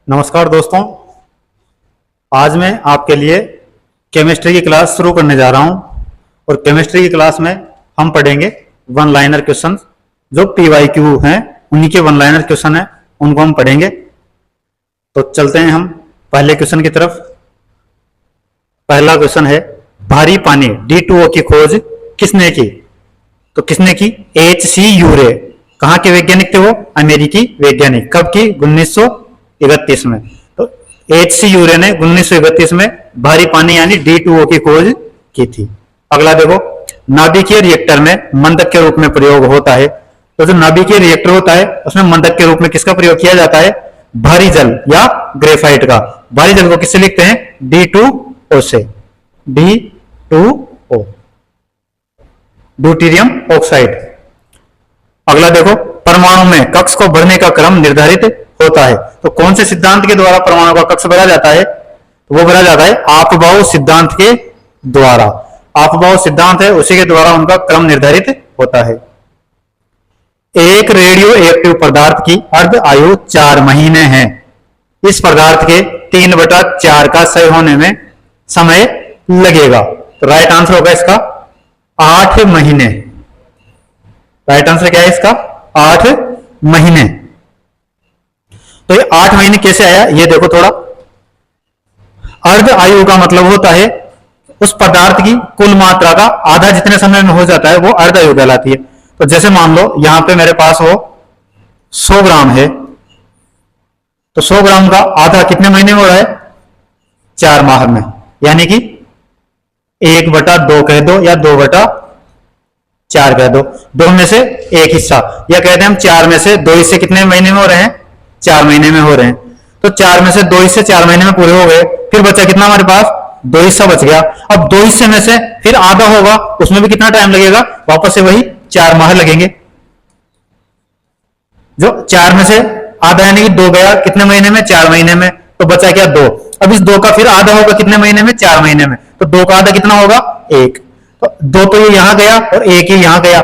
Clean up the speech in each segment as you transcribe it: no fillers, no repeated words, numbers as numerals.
नमस्कार दोस्तों, आज मैं आपके लिए केमिस्ट्री की क्लास शुरू करने जा रहा हूं और केमिस्ट्री की क्लास में हम पढ़ेंगे वन लाइनर क्वेश्चन जो PYQ हैं, उन्हीं के वन लाइनर क्वेश्चन हैं, उनको हम पढ़ेंगे। तो चलते हैं हम पहले क्वेश्चन की तरफ। पहला क्वेश्चन है, भारी पानी D2O की खोज किसने की? तो किसने की? HC यूरे। कहाँ के वैज्ञानिक थे वो? अमेरिकी वैज्ञानिक। कब की? 1931 में। तो HC यूरे ने 1931 में भारी पानी यानी D2O की खोज की थी। अगला देखो, नाभिकीय रिएक्टर में मंदक के रूप में प्रयोग होता है। तो जो नाभिकीय रिएक्टर होता है उसमें मंदक के रूप में किसका प्रयोग किया जाता है? भारी जल या ग्रेफाइट का। भारी जल को किससे लिखते हैं? D2O से। D2O, deuterium oxide. अगला देखो, परमाणु में कक्ष को भरने का क्रम निर्धारित होता है। तो कौन से सिद्धांत के द्वारा परमाणु का कक्ष भरा जाता है? तो वो भरा जाता है आपबाउ सिद्धांत के द्वारा। आपबाउ सिद्धांत है, उसी के द्वारा उनका क्रम निर्धारित होता है। एक रेडियो एक्टिव पदार्थ की अर्ध आयु 4 महीने है। इस पदार्थ के 3/4 का क्षय होने में समय लगेगा। तो राइट आंसर होगा इसका 8 महीने। राइट आंसर क्या है इसका? 8 महीने। तो ये 8 महीने कैसे आया ये देखो थोड़ा। अर्ध आयु का मतलब होता है उस पदार्थ की कुल मात्रा का आधा जितने समय में हो जाता है वो अर्ध आयु कहलाती है। तो जैसे मान लो यहां पे मेरे पास हो 100 ग्राम है, तो 100 ग्राम का आधा कितने महीने में हो रहा है? 4 माह में। यानी कि 1/2 कह दो या 2/4 कह दो, 2 में से एक हिस्सा, या कहते हैं हम 4 में से 2 हिस्से कितने महीने में हो रहे हैं? 4 महीने में हो रहे हैं। तो 4 में से 2 हिस्से 4 महीने में पूरे हो गए। फिर बचा कितना हमारे पास? 2 हिस्सा बच गया। अब 2 हिस्से में से फिर आधा होगा, उसमें भी कितना टाइम लगेगा? वापस से वही 4 माह लगेंगे। जो 4 में से आधा यानी कि 2 गया कितने महीने में? 4 महीने में। तो बचा क्या? 2। अब इस 2 का फिर आधा होगा कितने महीने में? 4 महीने में। तो 2 का आधा कितना होगा? 1। तो 2 तो ये यहां गया और 1 ही यहां गया।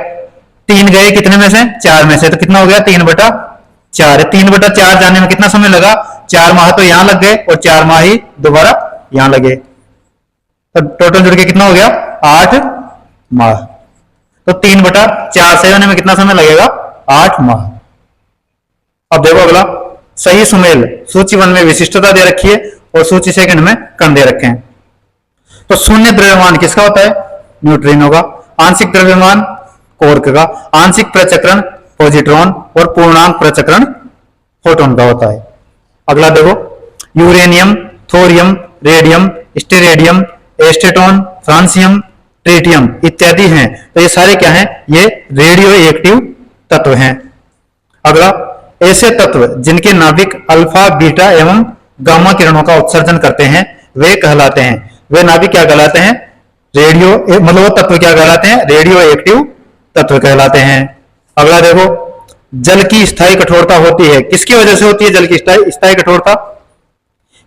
3 गए कितने में से? 4 में से। तो कितना हो गया? 3/4। 3/4 जाने में कितना समय लगा? 4 माह तो यहां लग गए और 4 माह ही दोबारा यहां लगे। तो टोटल जुड़ के कितना हो गया? 8 माह। तो 3/4 से होने में कितना समय लगेगा? 8 माह। अब देखो अगला, सही सुमेल सूची 1 में विशिष्टता दे रखी है और सूची 2 में कण दे रखे हैं। तो शून्य द्रव्यमान किसका होता है? न्यूट्रिनो का। आंशिक द्रव्यमान कोर्क का। आंशिक प्रचक्रण पॉजिट्रॉन और पूर्णांक प्रचक्रण फोटोन का होता है। अगला देखो, यूरेनियम, थोरियम, रेडियम, स्टेरेडियम, एस्टेटोन, फ्रांसियम, ट्रिटियम इत्यादि हैं। तो ये सारे क्या हैं? ये रेडियो एक्टिव तत्व हैं। अगला, ऐसे तत्व जिनके नाभिक अल्फा, बीटा एवं गामा किरणों का उत्सर्जन करते हैं वे कहलाते हैं। वे नाभिक क्या कहलाते हैं? रेडियो, मतलब वो तत्व क्या कहलाते हैं? रेडियो एक्टिव तत्व कहलाते हैं। अगला देखो, जल की स्थायी कठोरता होती है। किसकी वजह से होती है जल की स्थायी कठोरता?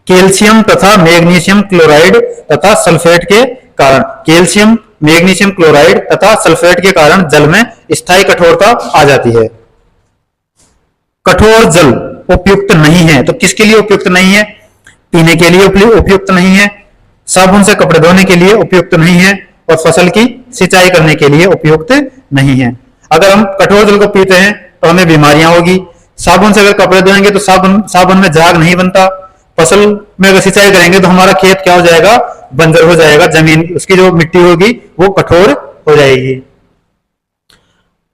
कैल्शियम तथा मैग्नीशियम क्लोराइड तथा सल्फेट के कारण। कैल्शियम, मैग्नीशियम क्लोराइड तथा सल्फेट के कारण जल में स्थायी कठोरता आ जाती है। कठोर जल उपयुक्त नहीं है। तो किसके लिए उपयुक्त नहीं है? पीने के लिए उपयुक्त नहीं है, साबुन से कपड़े धोने के लिए उपयुक्त नहीं है और फसल की सिंचाई करने के लिए उपयुक्त नहीं है। अगर हम कठोर जल को पीते हैं तो हमें बीमारियां होगी। साबुन से अगर कपड़े धोएंगे तो साबुन में झाग नहीं बनता। फसल में अगर सिंचाई करेंगे तो हमारा खेत क्या हो जाएगा? बंजर हो जाएगा। जमीन, उसकी जो मिट्टी होगी वो कठोर हो जाएगी।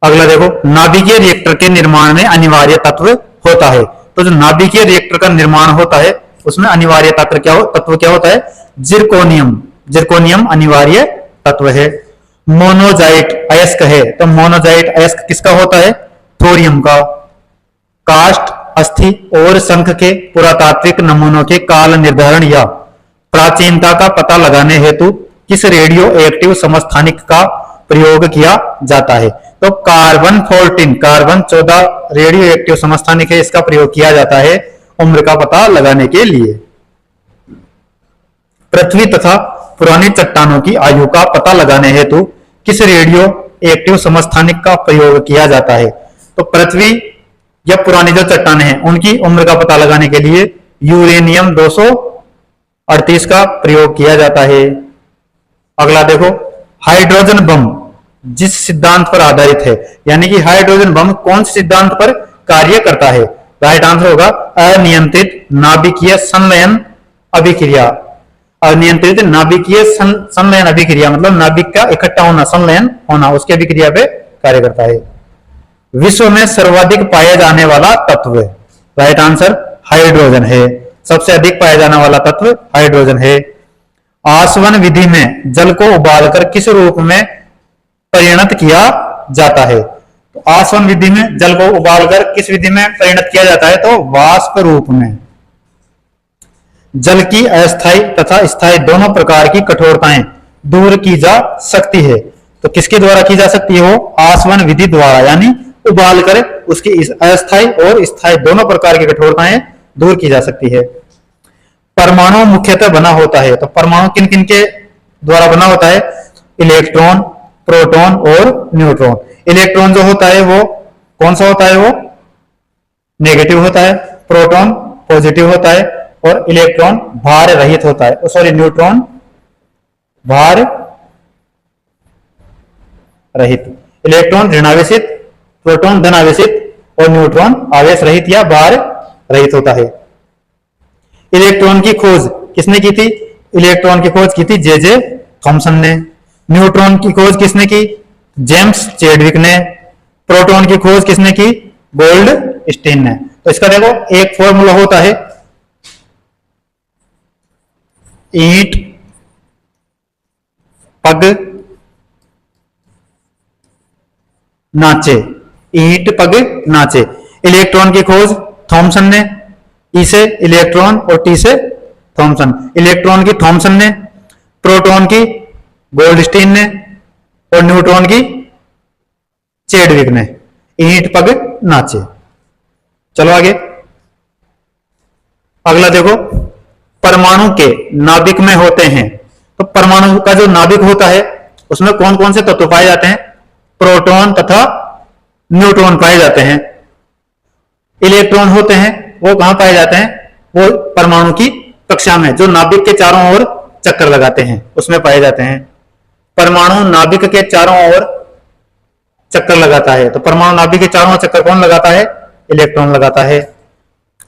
अगला देखो, नाभिकीय रिएक्टर के निर्माण में अनिवार्य तत्व होता है। तो जो नाभिकीय रिएक्टर का निर्माण होता है उसमें अनिवार्य तत्व क्या होता है? जिरकोनियम। जिरकोनियम अनिवार्य तत्व है। मोनोजाइट अयस्क है। तो मोनोजाइट अयस्क किसका होता है? थोरियम का। काष्ठ, अस्थि और शंख के पुरातात्विक नमूनों के काल निर्धारण या प्राचीनता का पता लगाने हेतु किस रेडियो एक्टिव समस्थानिक का प्रयोग किया जाता है? तो कार्बन 14 रेडियो एक्टिव समस्थानिक है, इसका प्रयोग किया जाता है उम्र का पता लगाने के लिए। पृथ्वी तथा पुरानी चट्टानों की आयु का पता लगाने हेतु किस रेडियो एक्टिव समस्थानिक का प्रयोग किया जाता है? तो पृथ्वी या पुरानी जो चट्टानें हैं उनकी उम्र का पता लगाने के लिए यूरेनियम 238 का प्रयोग किया जाता है। अगला देखो, हाइड्रोजन बम जिस सिद्धांत पर आधारित है, यानी कि हाइड्रोजन बम कौन से सिद्धांत पर कार्य करता है? राइट आंसर होगा अनियंत्रित नाभिकीय संलयन अभिक्रिया। अनियंत्रित नाभिकीय संलयन अभिक्रिया मतलब नाभिक का इकट्ठा होना, संलयन होना, उसके अभिक्रिया पे कार्य करता है। विश्व में सर्वाधिक पाया जाने वाला तत्व, राइट आंसर हाइड्रोजन है। सबसे अधिक पाया जाने वाला तत्व हाइड्रोजन है। आसवन विधि में जल को उबालकर किस रूप में परिणत किया जाता है? तो आसवन विधि में जल को उबालकर किस विधि में परिणत किया जाता है? तो वाष्प रूप में। जल की अस्थायी तथा स्थायी दोनों प्रकार की कठोरताएं दूर की जा सकती है। तो किसके द्वारा की जा सकती है? वो आसवन विधि द्वारा, यानी उबालकर उसकी अस्थायी और स्थायी दोनों प्रकार की कठोरताएं दूर की जा सकती है। परमाणु मुख्यतः बना होता है, तो परमाणु किन किन के द्वारा बना होता है? इलेक्ट्रॉन, प्रोटॉन और न्यूट्रॉन। इलेक्ट्रॉन जो होता है वो कौन सा होता है? वो नेगेटिव होता है, प्रोटॉन पॉजिटिव होता है और इलेक्ट्रॉन भार रहित होता है। सॉरी, न्यूट्रॉन भार रहित। इलेक्ट्रॉन ऋणावेशित, प्रोटॉन धनावेशित और न्यूट्रॉन आवेश रहित या भार रहित होता है। इलेक्ट्रॉन की खोज किसने की थी? इलेक्ट्रॉन की खोज की थी जे थॉमसन ने। न्यूट्रॉन की खोज किसने की? जेम्स चैडविक ने। प्रोटॉन की खोज किसने की? गोल्डस्टीन ने। तो इसका देखो एक फॉर्मूला होता है, ईंट पग नाचे, ईंट पग नाचे। इलेक्ट्रॉन की खोज थॉमसन ने, ई से इलेक्ट्रॉन और टी से थॉमसन। इलेक्ट्रॉन की थॉमसन ने, प्रोटॉन की गोल्डस्टीन ने और न्यूट्रॉन की चैडविक ने। ईंट पग नाचे। चलो आगे, अगला देखो, परमाणु के नाभिक में होते हैं। तो परमाणु का जो नाभिक होता है उसमें कौन कौन से तत्व पाए जाते हैं? प्रोटॉन तथा न्यूट्रॉन पाए जाते हैं। इलेक्ट्रॉन होते हैं वो कहां पाए जाते हैं? वो परमाणु की कक्षा में, जो नाभिक के चारों ओर चक्कर लगाते हैं उसमें पाए जाते हैं। परमाणु नाभिक के चारों ओर चक्कर लगाता है, तो परमाणु नाभिक के चारों ओर चक्कर कौन लगाता है? इलेक्ट्रॉन लगाता है।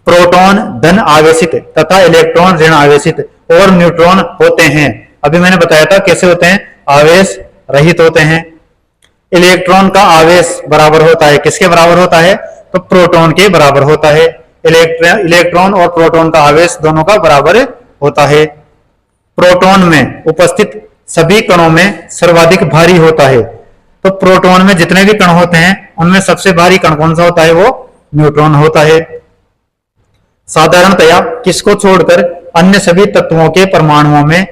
प्रोटॉन धन आवेशित तथा इलेक्ट्रॉन ऋण आवेशित और न्यूट्रॉन होते हैं। अभी मैंने बताया था कैसे होते हैं, आवेश रहित होते हैं। इलेक्ट्रॉन का आवेश बराबर होता है, किसके बराबर होता है? तो प्रोटॉन के बराबर होता है। इलेक्ट्रॉन और प्रोटॉन का आवेश दोनों का बराबर होता है। प्रोटॉन में उपस्थित सभी कणों में सर्वाधिक भारी होता है। तो प्रोटॉन में जितने भी कण होते हैं उनमें सबसे भारी कण कौन सा होता है? वो न्यूट्रॉन होता है। साधारणतया किसको छोड़कर अन्य सभी तत्वों के परमाणुओं में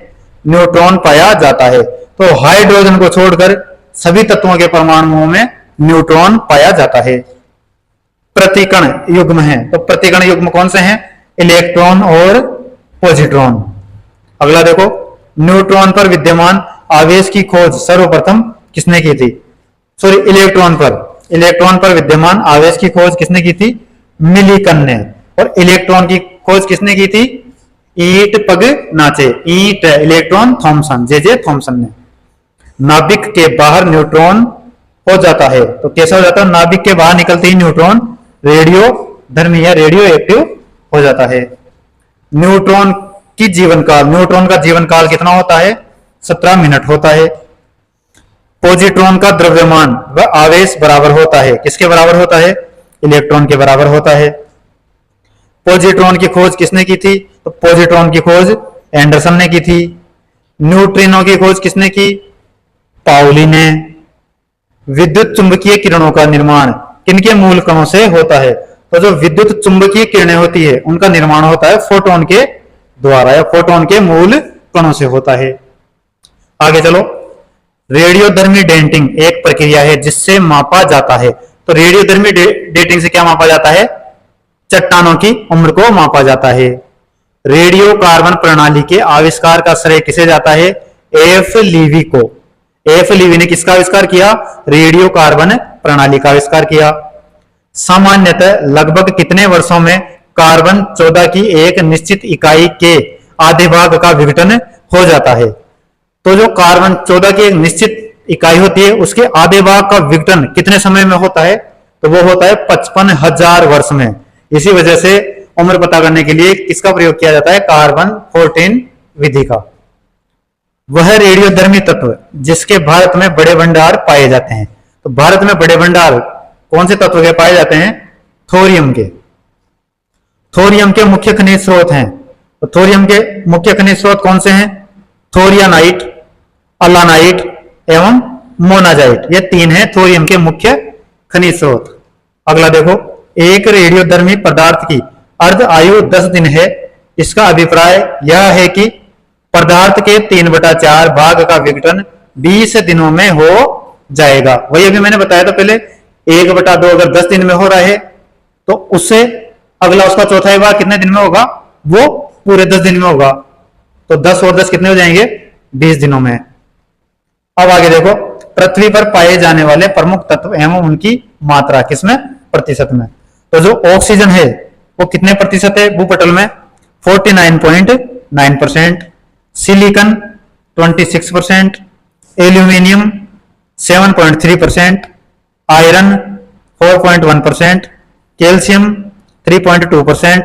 न्यूट्रॉन पाया जाता है? तो हाइड्रोजन को छोड़कर सभी तत्वों के परमाणुओं में न्यूट्रॉन पाया जाता है। प्रतिकण युग्म है, तो प्रतिकण युग्म कौन से हैं? इलेक्ट्रॉन और पॉजिट्रॉन। अगला देखो, न्यूट्रॉन पर विद्यमान आवेश की खोज सर्वप्रथम किसने की थी? सॉरी, इलेक्ट्रॉन पर विद्यमान आवेश की खोज किसने की थी? मिलिकन ने। और इलेक्ट्रॉन की खोज किसने की थी? ईंट पग नाचे, ईंट इलेक्ट्रॉन थॉमसन, जे थॉमसन ने। नाभिक के बाहर न्यूट्रॉन हो जाता है, तो कैसा हो जाता है? नाभिक के बाहर निकलते ही न्यूट्रॉन रेडियो धर्मी या रेडियो एक्टिव हो जाता है। न्यूट्रॉन की जीवन काल, न्यूट्रॉन का जीवन काल कितना होता है? 17 मिनट होता है। पॉजिट्रॉन का द्रव्यमान व आवेश बराबर होता है, किसके बराबर होता है? इलेक्ट्रॉन के बराबर होता है। पॉजिट्रॉन की खोज किसने की थी? तो पॉजिट्रॉन की खोज एंडरसन ने की थी। न्यूट्रिनो की खोज किसने की? पाउली ने। विद्युत चुंबकीय किरणों का निर्माण किनके मूल कणों से होता है? तो जो विद्युत चुंबकीय किरणें होती है उनका निर्माण होता है फोटोन के द्वारा या फोटोन के मूल कणों से होता है। आगे चलो, रेडियोधर्मी डेटिंग एक प्रक्रिया है जिससे मापा जाता है। तो रेडियोधर्मी डेटिंग से क्या मापा जाता है? चट्टानों की उम्र को मापा जाता है। रेडियो कार्बन प्रणाली के आविष्कार का श्रेय किसे जाता है? एफ लीवी को। एफ लीवी ने किसका आविष्कार किया? रेडियो कार्बन प्रणाली का आविष्कार किया। सामान्यतः लगभग कितने वर्षों में कार्बन 14 की एक निश्चित इकाई के आधे भाग का विघटन हो जाता है। तो जो कार्बन 14 की एक निश्चित इकाई होती है उसके आधे भाग का विघटन कितने समय में होता है? तो वो होता है 55,000 वर्ष में। इसी वजह से उम्र पता करने के लिए किसका प्रयोग किया जाता है? कार्बन 14 विधि का। वह रेडियोधर्मी तत्व जिसके भारत में बड़े भंडार पाए जाते हैं। तो भारत में बड़े भंडार कौन से तत्व के पाए जाते हैं? थोरियम के। थोरियम के मुख्य खनिज स्रोत हैं। तो थोरियम के मुख्य खनिज स्रोत कौन से हैं? थोरियानाइट, अलानाइट एवं मोनाजाइट। ये तीन है थोरियम के मुख्य खनिज स्रोत। अगला देखो, एक रेडियोधर्मी पदार्थ की अर्ध आयु 10 दिन है। इसका अभिप्राय यह है कि पदार्थ के 3/4 भाग का विघटन 20 दिनों में हो जाएगा। वही अभी मैंने बताया था पहले, 1/2 अगर 10 दिन में हो रहा है तो उससे अगला उसका चौथा भाग कितने दिन में होगा? वो पूरे 10 दिन में होगा। तो 10 और 10 कितने हो जाएंगे? 20 दिनों में। अब आगे देखो, पृथ्वी पर पाए जाने वाले प्रमुख तत्व एवं उनकी मात्रा किसमें? प्रतिशत में। तो जो ऑक्सीजन है वो कितने प्रतिशत है भूपटल में? 49.9%, silicon 26%, aluminium 7.3%, iron 4.1%, calcium 3.2%,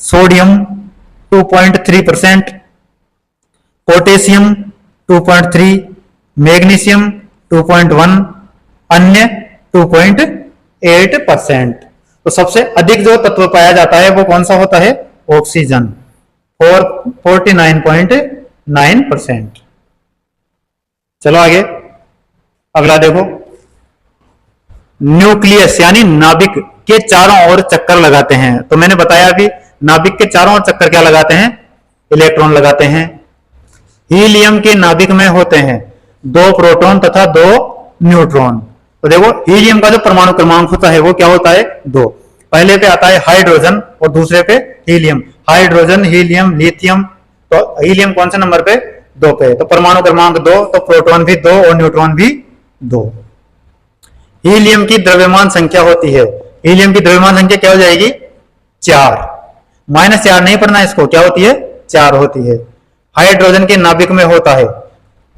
sodium 2.3%, potassium 2.3, magnesium 2.1, अन्य 2.8%। तो सबसे अधिक जो तत्व पाया जाता है वो कौन सा होता है? ऑक्सीजन 49.9%। चलो आगे, अगला देखो, न्यूक्लियस यानी नाभिक के चारों ओर चक्कर लगाते हैं। तो मैंने बताया अभी, नाभिक के चारों ओर चक्कर क्या लगाते हैं? इलेक्ट्रॉन लगाते हैं। हीलियम के नाभिक में होते हैं 2 प्रोटॉन तथा 2 न्यूट्रॉन। तो देखो, हीलियम का जो परमाणु क्रमांक होता है वो क्या होता है? 2। पहले पे आता है हाइड्रोजन और दूसरे पे हीलियम। Hydrogen, helium, lithium. तो हीलियम कौन से नंबर पे? 2 पे। तो परमाणु क्रमांक 2, तो प्रोटॉन भी 2 और न्यूट्रॉन भी 2। हीलियम की द्रव्यमान संख्या होती है, हीलियम की द्रव्यमान संख्या क्या हो जाएगी? 4। -4 नहीं पढ़ना इसको, क्या होती है? 4 होती है। हाइड्रोजन के नाभिक में होता है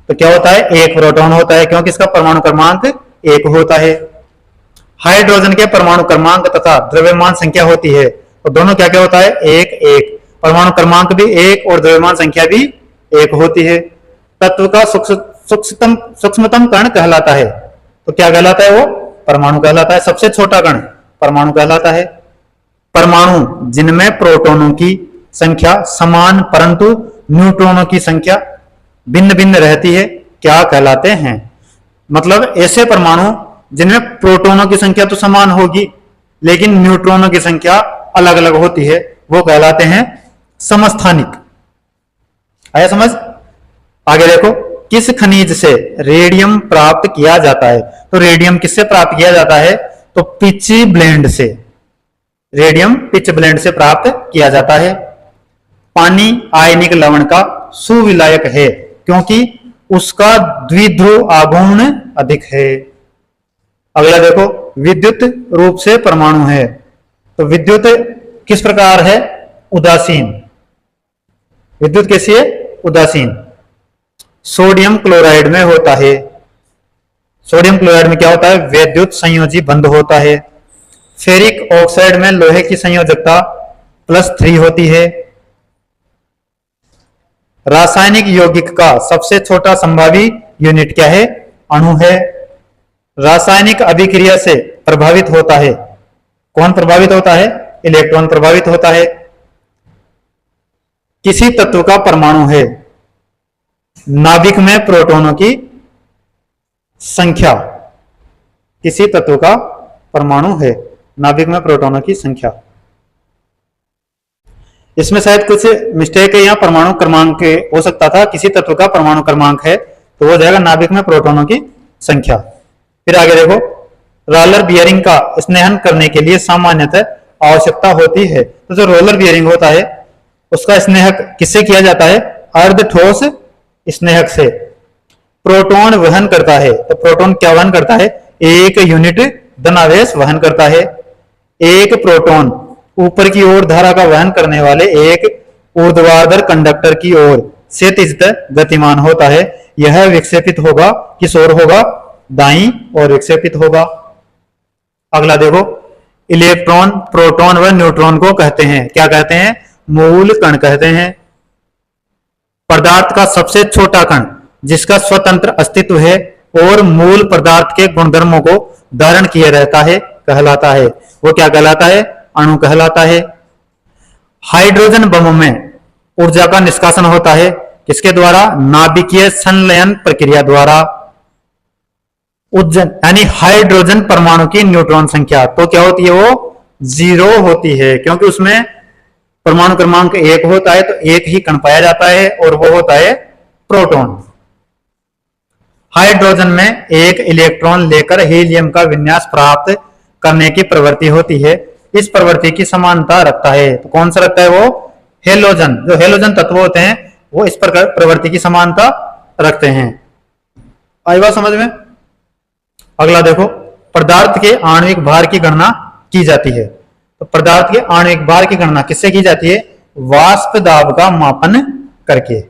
तो क्या होता है? 1 प्रोटॉन होता है, क्योंकि इसका परमाणु क्रमांक 1 होता है। हाइड्रोजन के परमाणु क्रमांक तथा द्रव्यमान संख्या होती है तो दोनों क्या क्या होता है? 1 1। परमाणु क्रमांक भी 1 और द्रव्यमान संख्या भी 1 होती है। तत्व का सूक्ष्मतम कण कहलाता है। तो क्या कहलाता है वो? परमाणु कहलाता है। सबसे छोटा कण परमाणु कहलाता है। परमाणु जिनमें प्रोटॉनों की संख्या समान परंतु न्यूट्रॉनों की संख्या भिन्न भिन्न रहती है क्या कहलाते हैं? मतलब ऐसे परमाणु जिनमें प्रोटॉनों की संख्या तो समान होगी लेकिन न्यूट्रॉनों की संख्या अलग अलग होती है, वो कहलाते हैं समस्थानिक। आया समझ? आगे देखो, किस खनिज से रेडियम प्राप्त किया जाता है? तो रेडियम किससे प्राप्त किया जाता है? तो पिच ब्लेंड से। रेडियम पिच ब्लेंड से प्राप्त किया जाता है। पानी आयनिक लवण का सुविलायक है क्योंकि उसका द्विध्रुव आघूर्ण अधिक है। अगला देखो, विद्युत रूप से परमाणु है तो विद्युत किस प्रकार है? उदासीन। विद्युत कैसी है? उदासीन। सोडियम क्लोराइड में होता है। सोडियम क्लोराइड में क्या होता है? विद्युत संयोजी बंध होता है। फेरिक ऑक्साइड में लोहे की संयोजकता +3 होती है। रासायनिक यौगिक का सबसे छोटा संभावी यूनिट क्या है? अणु है। रासायनिक अभिक्रिया से प्रभावित होता है। कौन प्रभावित होता है? इलेक्ट्रॉन प्रभावित होता है। किसी तत्व का परमाणु है, नाभिक में प्रोटॉनों की संख्या। किसी तत्व का परमाणु है, नाभिक में प्रोटॉनों की संख्या। इसमें शायद कुछ मिस्टेक है, यहाँ परमाणु क्रमांक हो सकता था। किसी तत्व का परमाणु क्रमांक है तो वो जाएगा नाभिक में प्रोटॉनों की संख्या। फिर आगे देखो, रोलर बियरिंग का स्नेहन करने के लिए सामान्यतः आवश्यकता होती है। तो जो रोलर बियरिंग होता है उसका स्नेहक किससे किया जाता है? अर्ध ठोस स्नेहक से। प्रोटॉन वहन करता है तो प्रोटॉन क्या वहन करता है? 1 यूनिट धनावेश वहन करता है। एक प्रोटॉन ऊपर की ओर धारा का वहन करने वाले एक ऊर्ध्वाधर कंडक्टर की ओर क्षैतिजतः गतिमान होता है। यह विक्षेपित होगा, किस ओर होगा? दाईं ओर विक्षेपित होगा। अगला देखो, इलेक्ट्रॉन, प्रोटॉन व न्यूट्रॉन को कहते हैं, क्या कहते हैं? मूल कण कहते हैं। पदार्थ का सबसे छोटा कण जिसका स्वतंत्र अस्तित्व है और मूल पदार्थ के गुणधर्मों को धारण किए रहता है कहलाता है, वो क्या कहलाता है? अणु कहलाता है। हाइड्रोजन बम में ऊर्जा का निष्कासन होता है, किसके द्वारा? नाभिकीय संलयन प्रक्रिया द्वारा। उज्जन यानी हाइड्रोजन परमाणु की न्यूट्रॉन संख्या तो क्या होती है? वो 0 होती है, क्योंकि उसमें परमाणु क्रमांक 1 होता है, तो एक ही कण पाया जाता है और वो होता है प्रोटॉन। हाइड्रोजन में एक इलेक्ट्रॉन लेकर हीलियम का विन्यास प्राप्त करने की प्रवृत्ति होती है। इस प्रवृत्ति की समानता रखता है, तो कौन सा रखता है? वो हेलोजन। जो हेलोजन तत्व होते हैं वो इस प्रकार प्रवृत्ति की समानता रखते हैं। आई बात समझ में? अगला देखो, पदार्थ के आणविक भार की गणना की जाती है। तो पदार्थ के आणविक भार की गणना किससे की जाती है? वाष्प दाब का मापन करके।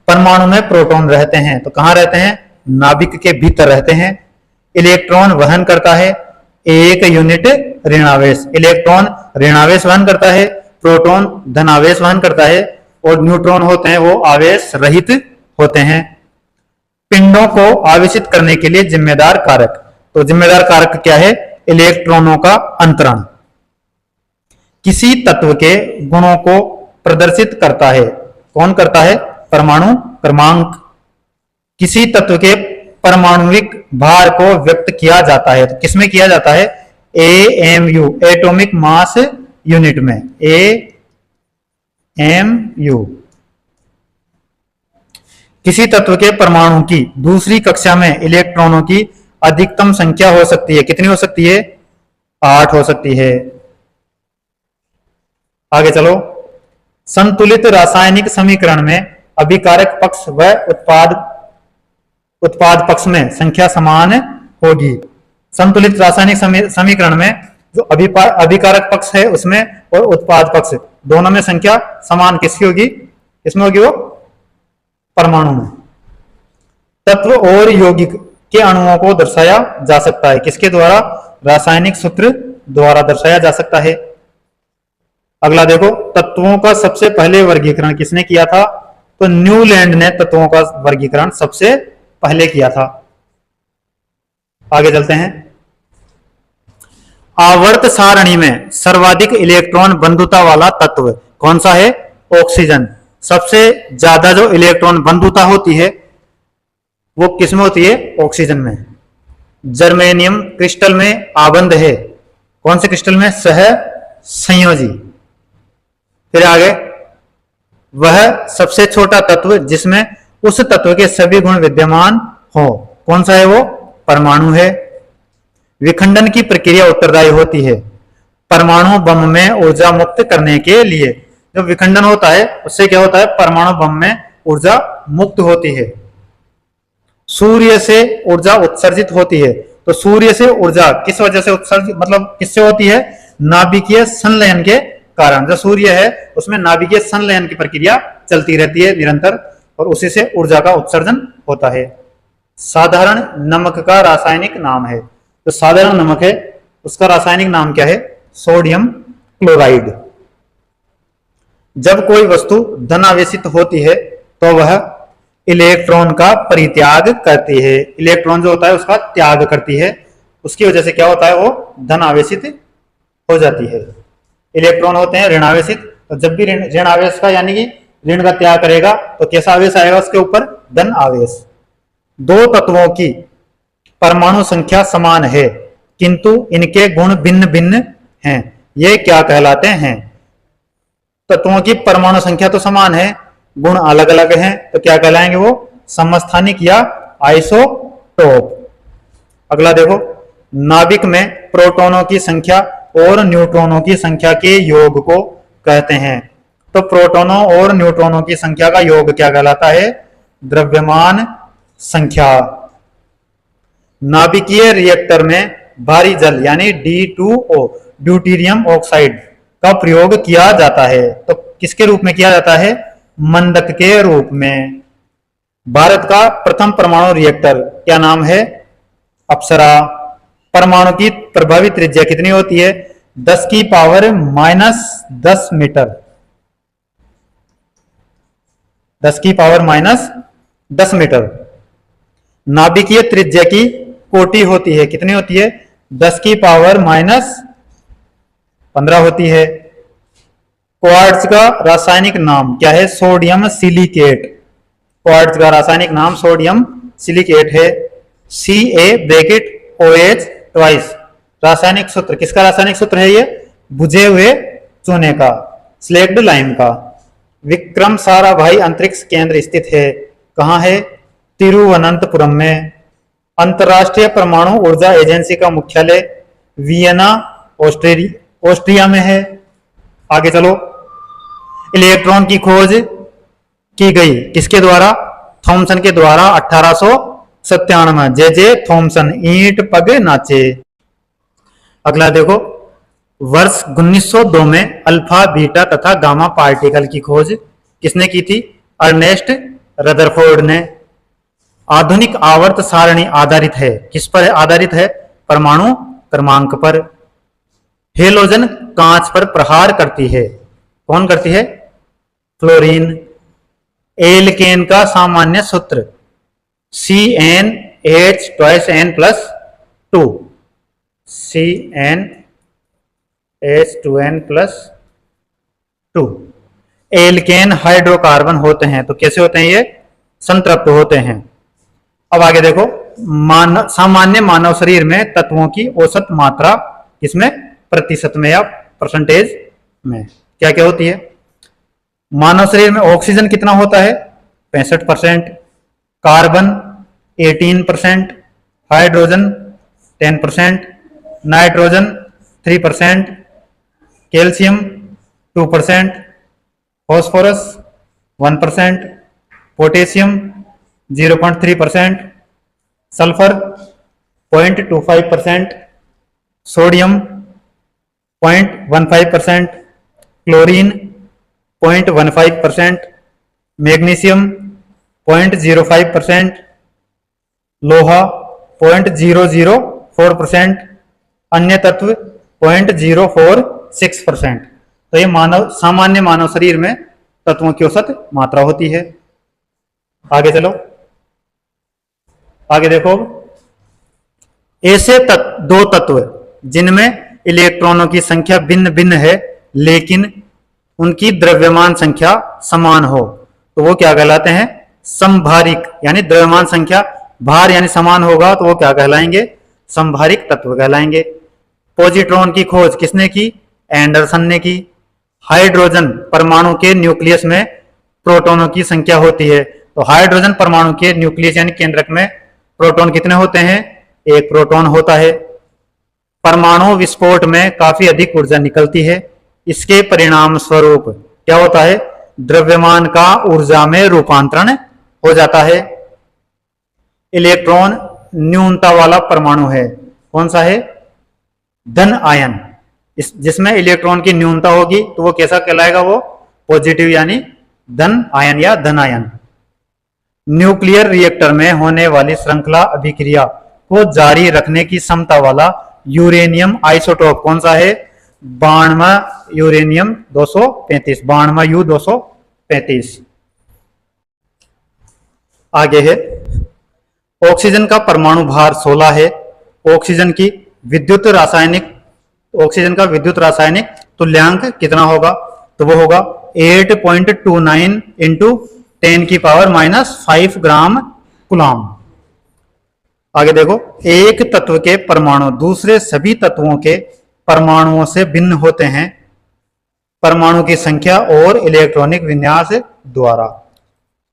परमाणु में प्रोटॉन रहते हैं, तो कहां रहते हैं? नाभिक के भीतर रहते हैं। इलेक्ट्रॉन वहन करता है 1 यूनिट ऋणावेश। इलेक्ट्रॉन ऋणावेश वहन करता है, प्रोटॉन धनावेश वहन करता है, और न्यूट्रॉन होते हैं वो आवेश रहित होते हैं। पिंडों को आवेशित करने के लिए जिम्मेदार कारक, तो जिम्मेदार कारक क्या है? इलेक्ट्रॉनों का अंतरण। किसी तत्व के गुणों को प्रदर्शित करता है, कौन करता है? परमाणु क्रमांक। किसी तत्व के परमाणुविक भार को व्यक्त किया जाता है, तो किसमें किया जाता है? AMU, एटॉमिक मास यूनिट में। AMU। किसी तत्व के परमाणु की दूसरी कक्षा में इलेक्ट्रॉनों की अधिकतम संख्या हो सकती है, कितनी हो सकती है? 8 हो सकती है। आगे चलो, संतुलित रासायनिक समीकरण में अभिकारक पक्ष व उत्पाद पक्ष में संख्या समान होगी। संतुलित रासायनिक समीकरण में जो अभिकारक पक्ष है उसमें और उत्पाद पक्ष दोनों में संख्या समान किसकी होगी? किसमें होगी? वो परमाणु में। तत्व और यौगिक के अणुओं को दर्शाया जा सकता है, किसके द्वारा? रासायनिक सूत्र द्वारा दर्शाया जा सकता है। अगला देखो, तत्वों का सबसे पहले वर्गीकरण किसने किया था? तो न्यूलैंड ने तत्वों का वर्गीकरण सबसे पहले किया था। आगे चलते हैं। आवर्त सारणी में सर्वाधिक इलेक्ट्रॉन बंधुता वाला तत्व कौन सा है? ऑक्सीजन। सबसे ज्यादा जो इलेक्ट्रॉन बंधुता होती है वो किसमें होती है? ऑक्सीजन में। जर्मेनियम क्रिस्टल में आबंध है, कौन से क्रिस्टल में? सह संयोजी। फिर आगे, वह सबसे छोटा तत्व जिसमें उस तत्व के सभी गुण विद्यमान हो, कौन सा है? वो परमाणु है। विखंडन की प्रक्रिया उत्तरदायी होती है परमाणु बम में ऊर्जा मुक्त करने के लिए। जो विखंडन होता है उससे क्या होता है? परमाणु बम में ऊर्जा मुक्त होती है। सूर्य से ऊर्जा उत्सर्जित होती है, तो सूर्य से ऊर्जा किस वजह से उत्सर्जित, मतलब किससे होती है? नाभिकीय संलयन के कारण। जो सूर्य है उसमें नाभिकीय संलयन की प्रक्रिया चलती रहती है निरंतर, और उसी से ऊर्जा का उत्सर्जन होता है। साधारण नमक का रासायनिक नाम है, तो साधारण नमक है उसका रासायनिक नाम क्या है? Sodium chloride. जब कोई वस्तु धनावेशित होती है तो वह इलेक्ट्रॉन का परित्याग करती है। इलेक्ट्रॉन जो होता है उसका त्याग करती है, उसकी वजह से क्या होता है? वो धनावेशित हो जाती है। इलेक्ट्रॉन होते हैं ऋणावेशित, तो जब भी ऋण आवेश का यानी कि ऋण का त्याग करेगा तो कैसा आवेश आएगा उसके ऊपर? धन आवेश। दो तत्वों की परमाणु संख्या समान है किंतु इनके गुण भिन्न भिन्न हैं, ये क्या कहलाते हैं? तत्वों की परमाणु संख्या तो समान है, गुण अलग अलग हैं, तो क्या कहलाएंगे वो? समस्थानिक या आइसोटोप। अगला देखो, नाभिक में प्रोटॉनों की संख्या और न्यूट्रॉनों की संख्या के योग को कहते हैं। तो प्रोटॉनों और न्यूट्रॉनों की संख्या का योग क्या कहलाता है? द्रव्यमान संख्या। नाभिकीय रिएक्टर में भारी जल यानी D2O ड्यूटेरियम ऑक्साइड का प्रयोग किया जाता है। तो किसके रूप में किया जाता है? मंदक के रूप में। भारत का प्रथम परमाणु रिएक्टर क्या नाम है? अप्सरा। परमाणु की प्रभावी त्रिज्या कितनी होती है? 10 की पावर माइनस 10 मीटर। 10 की पावर माइनस 10 मीटर। नाभिकीय त्रिज्या की कोटि होती है, कितनी होती है? 10 की पावर माइनस 15 होती है। क्वार्ट्ज का रासायनिक नाम क्या है? Sodium silicate. क्वार्ट्ज का रासायनिक नाम सोडियम सिलिकेट है। Ca(OH) twice. रासायनिक सूत्र किसका रासायनिक सूत्र है? ये बुझे हुए चूने का, स्लेक्ड लाइम का। विक्रम साराभाई अंतरिक्ष केंद्र स्थित है, कहाँ है? तिरुवनंतपुरम में। अंतरराष्ट्रीय परमाणु ऊर्जा एजेंसी का मुख्यालय वियना ऑस्ट्रिया में है। आगे चलो। इलेक्ट्रॉन की खोज की गई किसके द्वारा? थॉमसन के द्वारा 1897। जे थॉमसन, ईंट पग नाचे। अगला देखो, वर्ष 1902 में अल्फा, बीटा तथा गामा पार्टिकल की खोज किसने की थी? अर्नेस्ट रदरफोर्ड ने। आधुनिक आवर्त सारणी आधारित है, किस पर आधारित है? परमाणु क्रमांक पर। हेलोजन कांच पर प्रहार करती है, कौन करती है? फ्लोरीन। एल्केन का सामान्य सूत्र CnH twice N plus 2। CnH2n plus 2। Alkane hydrocarbon होते हैं, तो कैसे होते हैं ये? संतृप्त होते हैं। अब आगे देखो, सामान्य मानव शरीर में तत्वों की औसत मात्रा किसमें? प्रतिशत में या परसेंटेज में। क्या क्या होती है? मानव शरीर में ऑक्सीजन कितना होता है? 65%, carbon 18%, hydrogen 10%, nitrogen 3%, calcium 2%, phosphorus 1%, potassium 0.3%, sulphur 0.25%, sodium 0.15%, chlorine 0.15%, magnesium 0.05%, लोहा 0.004%, अन्य तत्व 0.046%। तो ये सामान्य मानव शरीर में तत्वों की औसत मात्रा होती है। आगे चलो, आगे देखो, ऐसे दो तत्व जिनमें इलेक्ट्रॉनों की संख्या भिन्न भिन्न है लेकिन उनकी द्रव्यमान संख्या समान हो, तो वो क्या कहलाते हैं? समभारिक। यानी द्रव्यमान संख्या भार यानी समान होगा तो वो क्या कहलाएंगे? समभारिक तत्व कहलाएंगे। पॉजिट्रॉन की खोज किसने की? एंडरसन ने की। हाइड्रोजन परमाणु के न्यूक्लियस में प्रोटॉनों की संख्या होती है, तो हाइड्रोजन परमाणु के न्यूक्लियस यानी केंद्रक में प्रोटॉन कितने होते हैं? एक प्रोटॉन होता है। परमाणु विस्फोट में काफी अधिक ऊर्जा निकलती है, इसके परिणाम स्वरूप क्या होता है? द्रव्यमान का ऊर्जा में रूपांतरण हो जाता है। इलेक्ट्रॉन न्यूनता वाला परमाणु है, कौन सा है? धन आयन। जिसमें इलेक्ट्रॉन की न्यूनता होगी तो वो कैसा कहलाएगा? वो पॉजिटिव यानी धन आयन या धन आयन। न्यूक्लियर रिएक्टर में होने वाली श्रृंखला अभिक्रिया को जारी रखने की क्षमता वाला यूरेनियम आइसोटोप कौन सा है? 92 यूरेनियम 235, 92 U235। आगे है, ऑक्सीजन का परमाणु भार 16 है। ऑक्सीजन का विद्युत रासायनिक तुल्यांक कितना होगा? तो वो होगा 8.29 इंटू 10⁻⁻5 ग्राम कूलम। आगे देखो, एक तत्व के परमाणु दूसरे सभी तत्वों के परमाणुओं से भिन्न होते हैं परमाणु की संख्या और इलेक्ट्रॉनिक विन्यास द्वारा।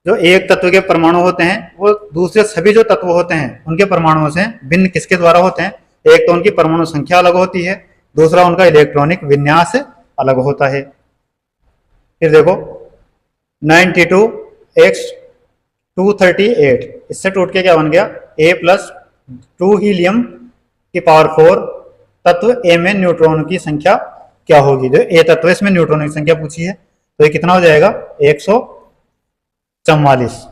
जो एक तत्व के परमाणु होते हैं वो दूसरे सभी जो तत्व होते हैं उनके परमाणुओं से भिन्न किसके द्वारा होते हैं? एक तो उनकी परमाणु संख्या अलग होती है, दूसरा उनका इलेक्ट्रॉनिक विन्यास अलग होता है। फिर देखो 92x238, इससे टूट के क्या बन गया? A+2 हीलियम की पावर 4 तत्व A में न्यूट्रॉन की संख्या क्या होगी। जो ए तत्व है इसमें न्यूट्रॉनों की संख्या पूछी है, तो ये कितना हो जाएगा 144।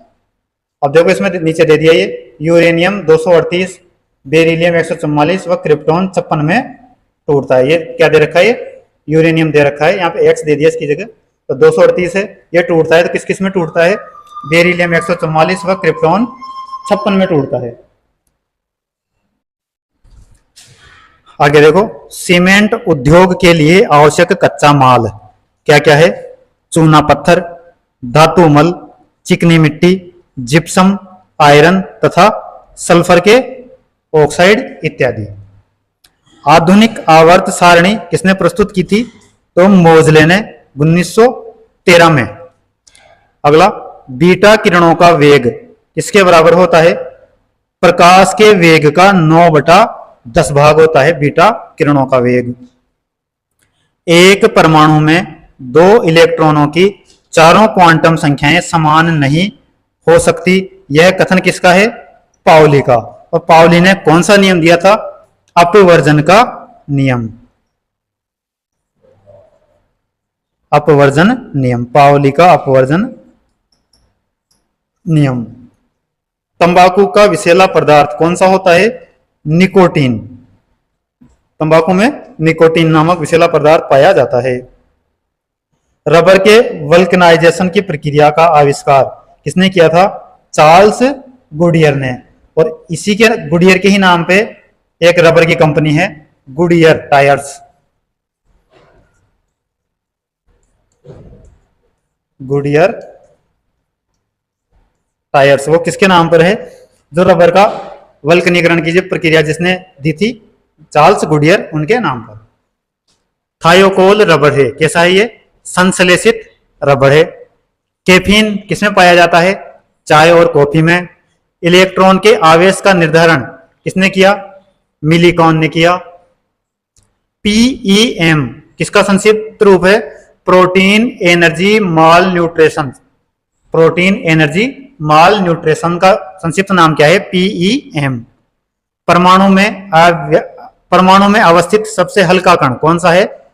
अब देखो इसमें नीचे दे दिया ये यूरेनियम 238, बेरिलियम 144 व क्रिप्टॉन 56 में टूटता है। ये क्या दे रखा है, ये यूरेनियम दे रखा है, यहाँ पे एक्स दे दिया इसकी जगह, तो 238 है, ये टूटता है तो किस किस में टूटता है, बेरिलियम 144 व क्रिप्टॉन 56 में टूटता है। आगे देखो, सीमेंट उद्योग के लिए आवश्यक कच्चा माल क्या क्या है, चूना पत्थर, धातु मल, चिकनी मिट्टी, जिप्सम, आयरन तथा सल्फर के ऑक्साइड इत्यादि। आधुनिक आवर्त सारणी किसने प्रस्तुत की थी, तो मोजले ने 1913 में। अगला, बीटा किरणों का वेग किसके बराबर होता है, प्रकाश के वेग का 9/10 भाग होता है बीटा किरणों का वेग। एक परमाणु में 2 इलेक्ट्रॉनों की चारों क्वांटम संख्याएं समान नहीं हो सकती, यह कथन किसका है, पाउली का। और पाउली ने कौन सा नियम दिया था, अपवर्जन का नियम, अपवर्जन नियम, पाउली का अपवर्जन नियम। तंबाकू का विषैला पदार्थ कौन सा होता है, निकोटीन। तंबाकू में निकोटीन नामक विषैला पदार्थ पाया जाता है। रबर के वल्कनाइजेशन की प्रक्रिया का आविष्कार किसने किया था, चार्ल्स गुडियर ने। और इसी के गुडियर के ही नाम पे एक रबर की कंपनी है, गुडियर टायर्स। गुडियर टायर्स वो किसके नाम पर है, जो रबर का वल्कनीकरण की जो प्रक्रिया जिसने दी थी, चार्ल्स गुडियर, उनके नाम पर। थायोकोल रबर है, कैसा है ये, संश्लेषित रबर है। कैफीन किसमें पाया जाता है, चाय और कॉफी में। इलेक्ट्रॉन के आवेश का निर्धारण किसने किया, मिलीकॉन ने किया। पीईएम किसका संक्षिप्त रूप है, प्रोटीन एनर्जी माल न्यूट्रिशन। प्रोटीन एनर्जी माल न्यूट्रिशन का संक्षिप्त नाम क्या है, पीईएम। परमाणु में अवस्थित सबसे हल्का कण कौन सा है,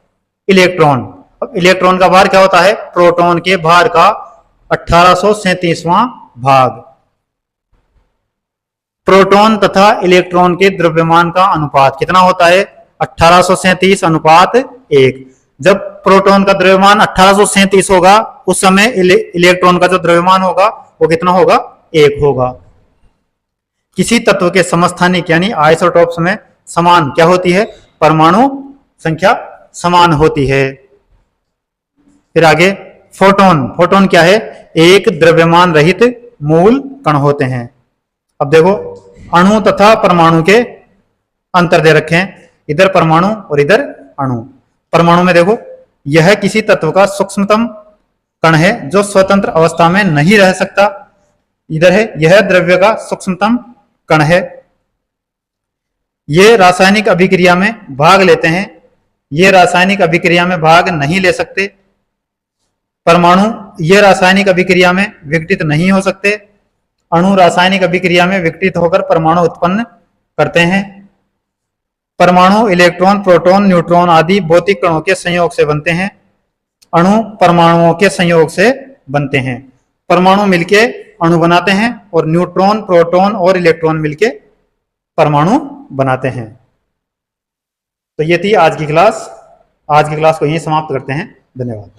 इलेक्ट्रॉन। अब इलेक्ट्रॉन का भार क्या होता है, प्रोटॉन के भार का 1837वां भाग। प्रोटॉन तथा इलेक्ट्रॉन के द्रव्यमान का अनुपात कितना होता है, 1837 अनुपात 1। जब प्रोटॉन का द्रव्यमान 1837 होगा, उस समय इलेक्ट्रॉन का जो द्रव्यमान होगा वो कितना होगा, 1 होगा। किसी तत्व के समस्थानिक यानी आइसोटॉप्स में समान क्या होती है, परमाणु संख्या समान होती है। फिर आगे, फोटोन। फोटोन क्या है, एक द्रव्यमान रहित मूल कण होते हैं। अब देखो, अणु तथा परमाणु के अंतर दे रखे हैं, इधर परमाणु और इधर अणु। परमाणु में देखो, यह किसी तत्व का सूक्ष्मतम कण है जो स्वतंत्र अवस्था में नहीं रह सकता। इधर है, यह द्रव्य का सूक्ष्मतम कण है। ये रासायनिक अभिक्रिया में भाग लेते हैं, ये रासायनिक अभिक्रिया में भाग नहीं ले सकते। परमाणु ये रासायनिक अभिक्रिया में विघटित नहीं हो सकते। अणु रासायनिक अभिक्रिया में विघटित होकर परमाणु उत्पन्न करते हैं। परमाणु इलेक्ट्रॉन, प्रोटॉन, न्यूट्रॉन आदि भौतिक कणों के संयोग से बनते हैं। अणु परमाणुओं के संयोग से बनते हैं। परमाणु मिलके अणु बनाते हैं और न्यूट्रॉन, प्रोटॉन और इलेक्ट्रॉन मिलके परमाणु बनाते हैं। तो ये थी आज की क्लास। आज की क्लास को यहीं समाप्त करते हैं। धन्यवाद।